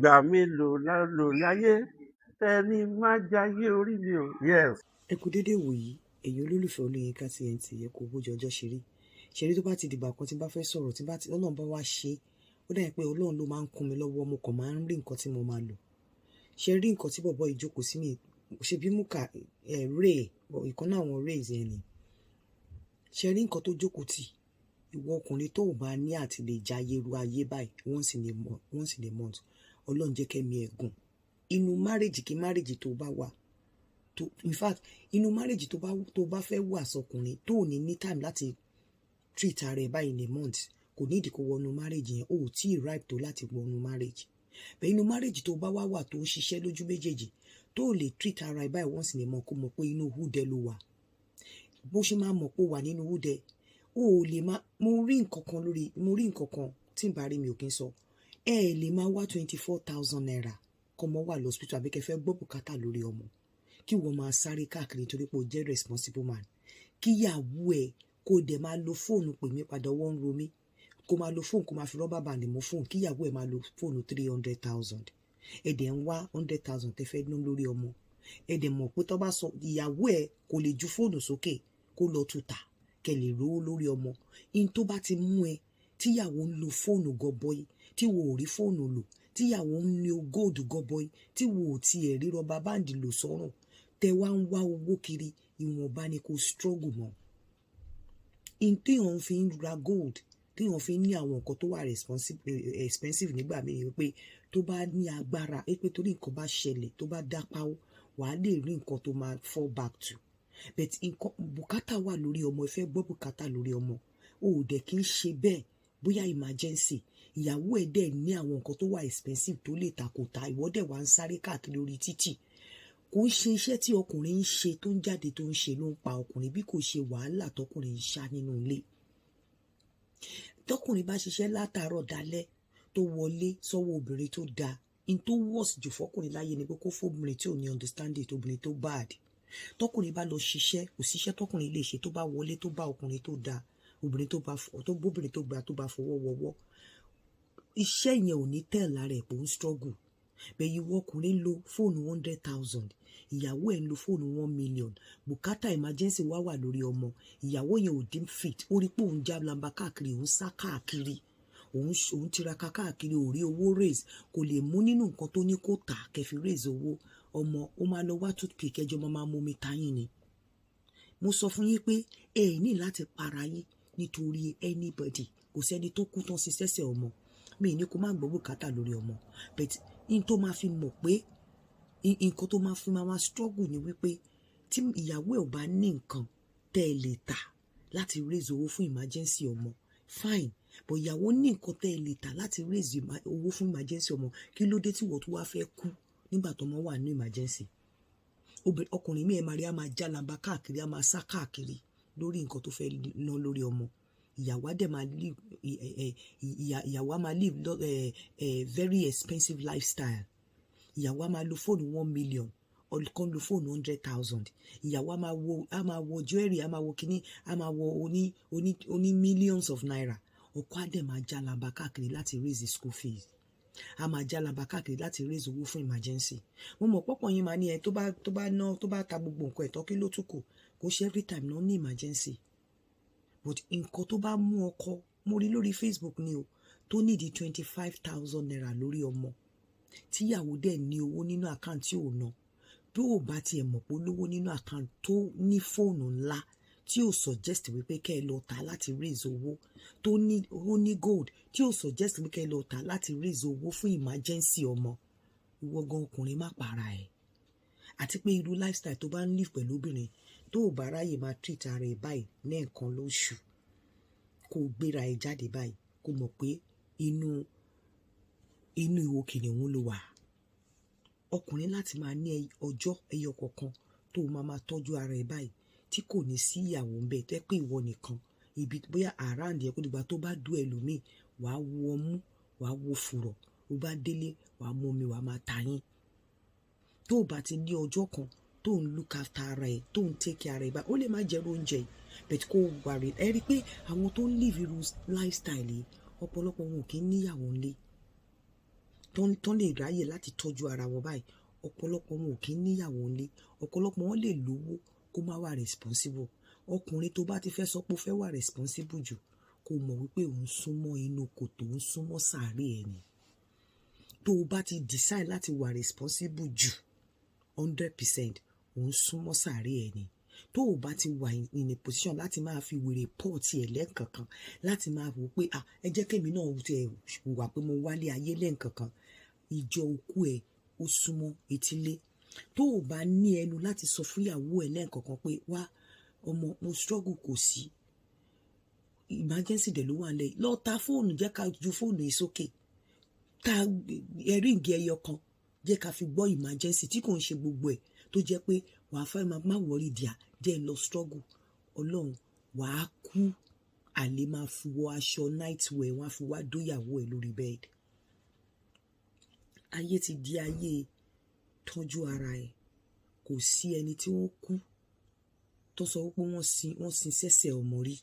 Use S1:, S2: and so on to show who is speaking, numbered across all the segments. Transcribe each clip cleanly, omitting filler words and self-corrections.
S1: ìgbà mélòó la lò láyé tẹni má jayé orí mi o. Yes.
S2: ẹ kú dédé wòyí èyí olólùfẹ́ Olóyinka TNT ẹ kú bójú ọjọ́ ṣeré tó bá ti dìgbà kan tí bá fẹ́ sọ̀rọ̀ tí bá ti Ọlọ́run bá wá ṣe ó dà pé Ọlọ́run ló máa ń kún mi lọ́wọ́ mo kàn máa ń rí nǹkan tí mo máa lò ṣe rí nǹkan tí bọ̀bọ̀ ìjókòó sí mi ṣe bí múkà ray ìkan náà àwọn rays yẹn ni ṣe rí nǹkan tó jókòó tì ìwọ ọkùnrin tó bá ní àti lè jayé ru ayé báyìí once in a month Ọlọ́run jẹ́ kẹ́mi ẹ̀gùn inú márèjì kí márèjì tó bá wà in fact inú márèjì tó bá fẹ́ wà sọkùnrin tó ní time láti treat ara ẹ̀ báyìí in a month kò ní ìdí kó wọnú márèjì yẹn o ò tí ì ripe tó láti wọnú márèjì bẹ́ẹ̀ inú márèjì tó bá wà tó ń ṣiṣẹ́ lójú méjèèjì tó lè treat ara ẹ̀ báyìí once in a month kó mọ̀ pé inú húdẹ ló wà bó ṣe máa mọ̀ pé ó wà nínú húdẹ o ò lè máa mo rí nǹkan kan tí n bá rí mi ò kí n sọ ẹ lè máa wá 24,000 naira kọ́mọ wà lọ́sítítù àbí kẹfẹ́ gbọ́ bùkátà lórí ọmọ kí wọ́n máa sáré káàkiri nítorí pé o jẹ́ responsible man kíyàwó ẹ̀ kó dẹ̀ máa lo fóònù pè mí padà ọwọ́ ń ro mí kó máa lo fóònù kó máa fi rọ́bà bàndì mú fóònù kíyàwó ẹ̀ máa lo fóònù 300,000 ẹ̀dẹ̀ ń wá 100,000 tẹ́fẹ́ ná lórí ọmọ ẹ̀dẹ̀ mọ̀ pé tó bá sọ ìyàwó ẹ̀ kò lè ju fóònù sókè kó lọ tuta kẹ lè rówó lórí ọmọ in tó bá ti mú ẹ tíyàwó ń lo fóònù gọbọi tí wò ò rí fóònù lò tíyàwó ń lo góòdù gọbọi tí wò ò tiẹ̀ rí rọ́bà bàndì lò sọ́rùn tẹ wá ń wá owó kiri ìwọ̀nba ni kò struggle mọ́ in téèyàn fi ń ra gold téèyàn fi ń ní àwọn nǹkan tó wà expensive nígbà míì wípé tó bá ní agbára pé torí nǹkan bá ṣẹlẹ̀ tó bá dápá ó wàá lè rí nǹkan tó máa fall back to but nǹkan bùkátà wà lórí ọmọ ẹ fẹ́ gbọ́ bùkátà lórí ọmọ o ò dẹ̀ kí ń ṣe bẹ́ẹ̀ bóyá emergency ìyàwó ẹ̀ dẹ̀ ní àwọn nǹkan tó wà expensive tó lè takòta ìwọ dẹ̀ wá ń sáré káàkiri orí títì kò ń ṣe iṣẹ́ tí ọkùnrin ń ṣe tó ń jáde tó ń ṣe ló ń pa ọkùnrin bí kò ṣe wàhálà tọkùnrin ń ṣá nínú ilé tọkùnrin bá ṣiṣẹ́ látàárọ̀ dalẹ́ tó wọlé sọ́wọ́ obìnrin tó dáa in tó worst jù fọkùnrin láyé ni pé kó fóbìnrin tí ò ní understanding tóbìnrin tó bad tọkùnrin bá lọ ṣiṣẹ́ kò síṣẹ́ tọkùnrin lè ṣe tó bá wọlé tó bá ọkùnrin tó dáa obìnrin tó bóbìnrin tó gbà tó bá fọwọ́ wọwọ́ iṣẹ́ yẹn ò ní tẹ̀ lára ẹ̀ pé ó ń struggle bẹ́ẹ̀ ìwọ ọkùnrin lo fóònù 100,000 ìyàwó ẹ̀ ń lo fóònù 1 million bùkátà emergency wá wà lórí ọmọ ìyàwó yẹn ò dín fit ó rí pé òun já lamba káàkiri òun sá káàkiri òun tiraka káàkiri ò rí owó raise kò lè mú nínú nǹkan tó ní kó tà kẹfì raise owó ọmọ ó máa lọ wá toothpick ẹjọ́ máa mú mi táyìn ni mo sọ fún yín pé ẹ ní láti para yín nítorí anybody kò sẹ́ni tó kú tán sí sẹ́sẹ̀ ọmọ mi ní kó má gbọ́ bùkátà lórí ọmọ but in tó máa fi mọ̀ pé nǹkan tó máa fi máa struggle ni wípé tí ìyàwó ẹ̀ ò bá ní nǹkan tẹ́ ẹ lè tà láti raise owó fún emergency ọmọ fine but ìyàwó ní nǹkan tẹ́ ẹ lè tà láti raise owó fún emergency ọmọ kí ló dé tí wọ́n tún wá fẹ́ kú nígbà tó ọmọ wà ní emergency ọkùnrin mi ẹ̀ máa rí a máa jálamba káàkiri a máa sá káàkiri lórí nǹkan tó fẹ́ ná lórí ọmọ ìyàwó á dẹ̀ máa live ìyàwó á máa live very expensive lifestyle ìyàwó á máa lo fóònù 1 million ọ̀kan lo fóònù 100,000 ìyàwó á máa wọ jewelry á máa wọ kíní á máa wọ oní millions of naira ọkọ á dẹ̀ máa jálamba káàkiri láti raise school fees a máa jálamba káàkiri láti raise owó fún emergency mo mọ̀ pọ́pọ̀ yín máa ní ẹ tó bá ta gbogbo nǹkan ẹ̀tọ́ kí ló tún kù kò ṣe every time náà ní emergency but nǹkan tó bá mú ọkọ mo rí lórí Facebook ni o tó nídìí 25,000 naira lórí ọmọ tíyàwó dẹ̀ ní owó nínú àkáǹtì ò ná bí ò bá tiẹ̀ mọ̀ pé lówó nínú àkáǹtì tó ní fóònù ńlá tí ò suggest wípé kẹ́ ẹ lọ tà láti raise owó tó ní gold tí ò suggest wípé kẹ́ ẹ lọ tà láti raise owó fún emergency ọmọ ìwọ gan ọkùnrin má para ẹ̀ àti pé irú lifestyle tó bá ń live pẹ̀lú obìnrin tó ò bá ráyè máa treat ara ẹ̀ báyìí lẹ́ẹ̀kan lóṣù kó o gbéra ẹ̀ jáde báyìí kó mọ̀ pé inú ìwò kìnìún ló wà ọkùnrin láti máa ní ọjọ́ ẹyọ kọ̀ọ̀kan tó o máa tọ́jú ara ẹ̀ báyìí tí kò ní sí ìyàwó ń bẹ tó ẹ pé ìwọ nìkan ibi bóyá àráǹdì ẹ kó dìgbà tó bá dùn ẹlòmíì wàá wo ọmú wàá wo fùrọ̀ ó bá délé wàá mú omi wàá máa ta yín tó o bá ti ní ọjọ́ kan tó ń look after ara ẹ̀ tó ń take care ara ẹ̀ báyìí ó lè má jẹ́rú oúnjẹ yìí but kó o wà rí ẹ rí i pé àwọn tó ń live irú lifestyle yìí ọ̀pọ̀lọpọ̀ wọn ò kí ń níyàwó ńlé tán lè ráyè láti tọ́jú ara wọn báyìí ọ̀pọ̀lọpọ̀ wọn ò kí ń níyàwó ńlé, ọ̀pọ̀lọpọ̀ wọn lè lówó kó má wà responsible. Ọkùnrin tó bá ti fẹ́ sọ pé ó fẹ́ wà responsible jù kó mọ̀ wípé òun súnmọ́ inú kòtò, òun súnmọ́ sàárè ẹni. Tó o bá ti decide láti wà responsible jù 100%, òun súnmọ́ sàárè ẹni. Tó o bá ti wà in a position láti máa fi wèrè pọ̀ tiẹ̀ lẹ́ǹkankan, láti máa wò pé ẹ jẹ́ kémi náà wà pé mo wálé ayé lẹ́ǹkankan, ìjọ òkú ẹ̀ ó súnmọ́ etílé. Tó o bá ní ẹnu láti sọ fún ìyàwó ẹ̀ lẹ́ǹkankan pé wá ọmọ mo struggle kò sí emergency dẹ̀ ló wà lẹ́yìn, lọ ta fóònù, jẹ́ ká ju fóònù yìí sókè, ta ẹ̀ríǹgì ẹyọ kan, jẹ́ ká fi gbọ́ emergency tí kò ń ṣe gbogbo ẹ̀ tó jẹ́ pé wàá fẹ́ má wọrí díà jẹ́ lọ struggle. Ọlọ́run wàá kú, àlè máa fi wọ aṣọ night wear, wọ́n á fi wá dóyàwó ẹ̀ lórí bed. Ayé ti di ayé tọ́jú ara ẹ̀. Kò sí ẹni tí wọ́n kú tó sọ wípé wọ́n sin sẹ́sẹ̀ ọmọ rí.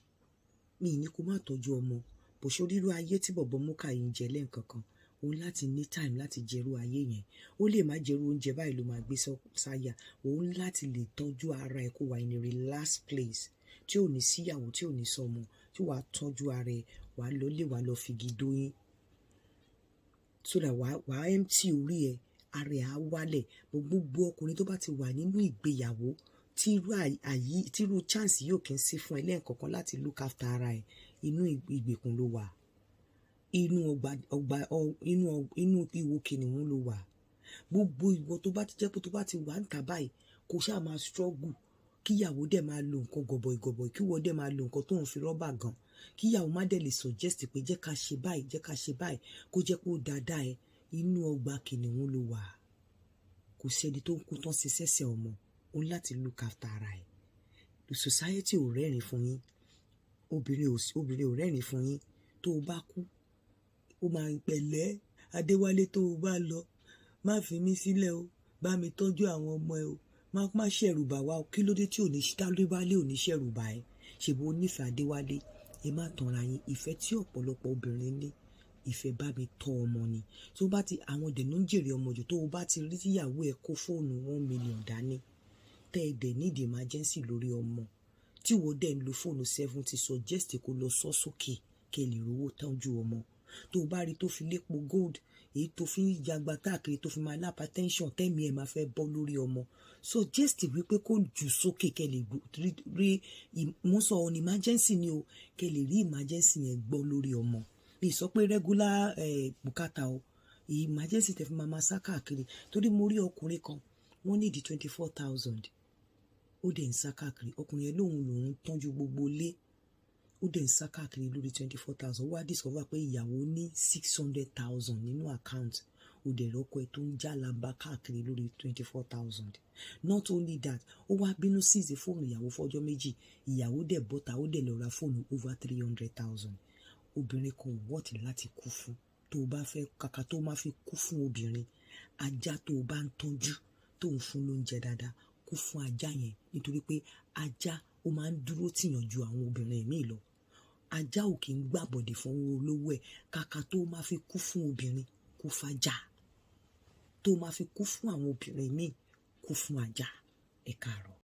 S2: Mi ní kó má tọ́jú ọmọ, bó ṣe rírú ayé tí bọ̀bọ̀ Múkà yìí ń jẹ lẹ́ǹkankan, òun láti ní time láti jẹrú ayé yẹn. Ó lè má jẹrú oúnjẹ báyìí ló máa gbé sáyà, òun láti lè tọ́jú ara ẹ̀ kó wà in a relaxed place tí ò ní síyàwó, tí ò ní sọmọ, tí wàá tọ́jú ara ẹ̀, wàá lọ lé, wàá lọ figi dóyín so that wàá empty orí ẹ̀, ara ẹ̀ á wálẹ̀. Gbogbo ọkùnrin tó bá ti wà nínú ìgbéyàwó tírú chance yóò kí ń sí fún ẹ lẹ́ǹkankan láti look after ara ẹ̀, inú ìgbèkùn ló wà, inú ìwò kìnìún ló wà. Gbogbo ìwọ tó bá ti jẹ́ pé tó bá ti wà ń tà báyìí kò ṣáà máa struggle, kíyàwó dẹ̀ máa lo nǹkan gọ̀bọ̀ìgọ̀bọ̀, kíwọ dẹ̀ máa lo nǹkan tó ń fi rọ́bà gan, kíyàwó má dẹ̀ lè suggest pé jẹ́ ká ṣe báyìí, jẹ́ ká ṣe báyìí, kó jẹ́ pé ó dáadáa ẹ, inú ọgbà kìnìún ló wà. Kò sí ẹni tó ń kú tán sí sẹ́sẹ̀ ọmọ, òun láti look after ara ẹ̀. The society ò rẹ́rìn fún yín, obìnrin ò rẹ́rìn fún yín. Tó o bá kú ó máa ń pẹ̀lẹ́ Adéwálé, tó o bá lọ má fi mí sílẹ̀ o, bá mi tọ́jú àwọn ọmọ ẹ o, má ṣẹ̀rù bà wá o. Kí ló dé tí Adéwálé ò ní ṣẹ̀rù bà ẹ́? Ṣèbó nífẹ̀ẹ́ Adéwálé. Ẹ má tanra yín, ìfẹ́ tí ọ̀pọ̀lọpọ̀ obìnrin ní, ìfẹ́ bá mi tọ́ ọmọ ni. Tó bá ti àwọn dènà ń jèrè ọmọ jù. Tó o bá ti rí tíyàwó ẹ kó fóònù 1 million dání, tẹ́ ẹ dẹ̀ need emergency lórí ọmọ, tí wọ́n dẹ̀ ń lo fóònù 70, suggest kó lọ sọ sókè kẹ́ lè rówó tọ́jú ọmọ. Tó o bá rí tó fi lépo gold, èyí tó fi ń jagba káàkiri, tó fi máa ní hypertension, tẹ́mi ẹ̀ máa fẹ́ bọ́ lórí ọmọ, suggest wípé kó jù sókè kẹ́ lè rí mo sọ ọ́n emergency ni o, kẹ́ lè rí emergency yẹn gbọ́ lórí ọmọ. Mi sọ pé regular bùkátà o, emergency tẹ́ fi máa sá káàkiri. Torí mo rí ọkùnrin kan, wọ́n ní di 24,000, ó dẹ̀ ń sá káàkiri. Ọkùnrin yẹn lòun tọ́jú gbogbo ilé, ó dẹ̀ ń sá káàkiri lórí 24,000. Wá discover pé ìyàwó ní 600,000 nínú account, ó dẹ̀ rọ́kọ ẹ̀ tó ń jálàmbá káàkiri lórí 24,000. Not only that, ó wá bínú seize fóònù ìyàwó fọ́jọ́ méjì, ìyàwó dẹ̀ bọ́ta, ó dẹ̀ lọ ra fóònù over 300,000. Obìnrin kan ò wọ́ọ̀tì láti kú fún. Tó o bá fẹ́ kàkà tó máa fi kú fún obìnrin, ajá tó o bá ń tọ́jú tó ń fún lóúnjẹ dáadáa, kú fún ajá yẹn, nítorí pé ajá ó máa ń dúró tìyàn ju àwọn obìnrin míì lọ. Ajá ò kì í gbàbọ̀dè fún olówó ẹ̀. Kàkà tó máa fi kú fún obìnrin, kú fájá. Tó máa fi kú fún àwọn obìnrin míì, kú fún ajá. Ẹ káàárọ̀.